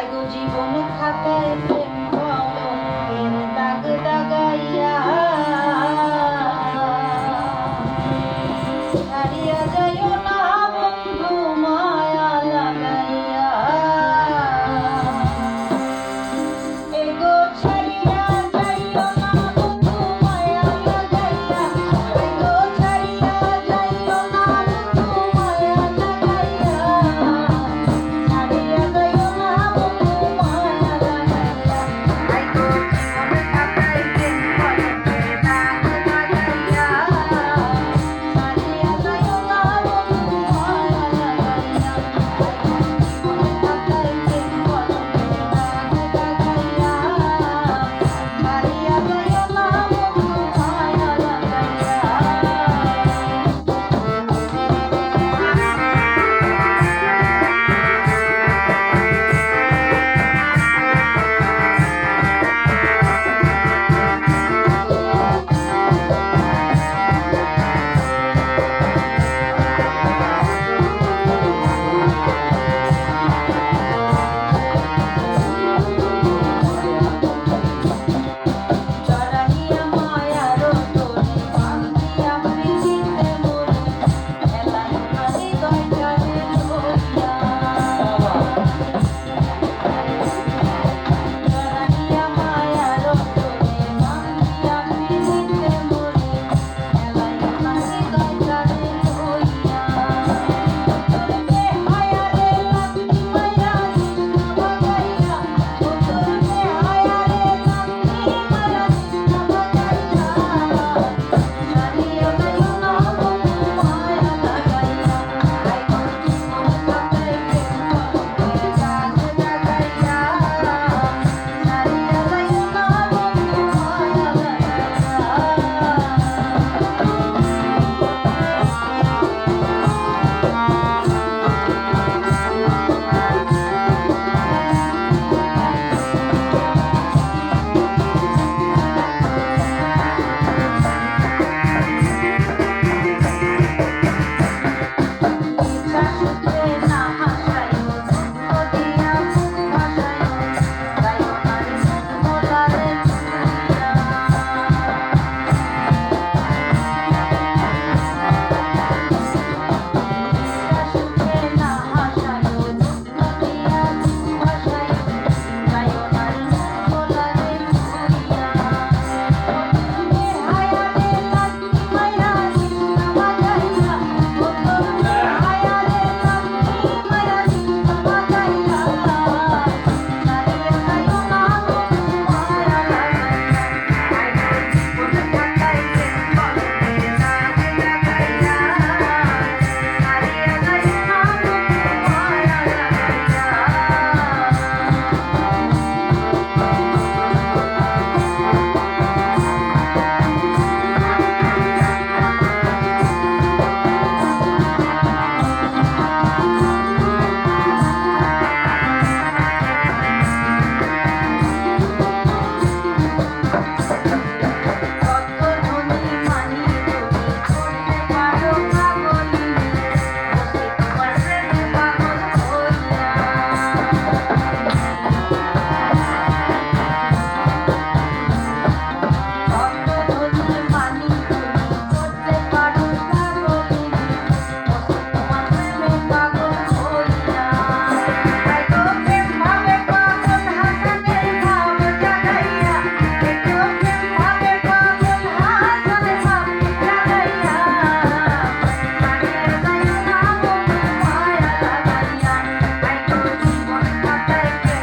জীবন খাতায় প্রেম কলঙ্কের দাগ দাগাইয়া ছাড়িয়া যাইও না বন্ধু মায়া লাগাইয়া এগো ছাড়িয়া যাইও না বন্ধু মায়া লাগাইয়া এগো ছাড়িয়া যাইও না বন্ধু মায়া লাগাইয়া ছাড়িয়া যাইও না বন্ধু মায়া লাগাইয়া এগো জীবন খাতায় প্রেম কলঙ্কের দাগ দাগাইয়া ছাড়িয়া যাইও না বন্ধু মায়া লাগাইয়া জীবন খাতায় প্রেম কলঙ্কের দাগ দাগাইয়া ছাড়িয়া যাইও না বন্ধু মায়া জড়াইয়া মায়ার তোরে বান্ধিয়া প্রীতিতে মোরে এলাই খালি দরজারে ধরিয়া জড়াইয়া মায়ার তোরে বান্ধিয়া প্রীতিতে মোরে এলাই খালি দরজারে ধরিয়া তোরকে হায়ারে লাথি মাইরা দিনা বাগাইয়া তোরকে হায়ারে লাথি মাইরা দিনা বাগাইয়া ছাড়িয়া যাইও না বন্ধু মায়া লাগাইয়া আইগো জীবন খাতায় প্রেম কলঙ্কের দাগ দাগাইয়া ছাড়িয়া যাইও না বন্ধু মায়া ইচ্ছা সূত্রে না হাসাইও দুঃখ দিয়া মুখ ভাসাইও গাইও না রে মন মোলারে ছুঁইয়া ইচ্ছা সূত্রে না হাসাইও দুঃখ দিয়া মুখ ভাসাইও গাইও না রে মন মোলারে ছুঁইয়া তোরকে হায়ারে লাথি মাইরা দিনা বাগাইয়া তোরকে হায়ারে লাথি মাইরা দিনা বাগাইয়া ছাড়িয়া যাইও না বন্ধু মায়া লাগাইয়া আইগো জীবন খাতায় প্রেম কলঙ্কের দাগ দাগাইয়া ছাড়িয়া যাইও না বন্ধু মায়া কত ধনী মানি তুমি করতে পারো পাগলিনী বসে তোমার প্রেমে পাগল হইয়া কত ধনী মানি তুমি করতে পারো পাগলিনী বসে তোমার প্রেমে পাগল হইয়া আইগো প্রেম ভাবে পাগল হাসানের ভাব জাগাইয়া এগো প্রেম ভাবে পাগল হাসানের ভাব জাগাইয়া ছাড়িয়া যাইও না বন্ধু মায়া লাগাইয়া আইগো জীবন খাতায় প্রেম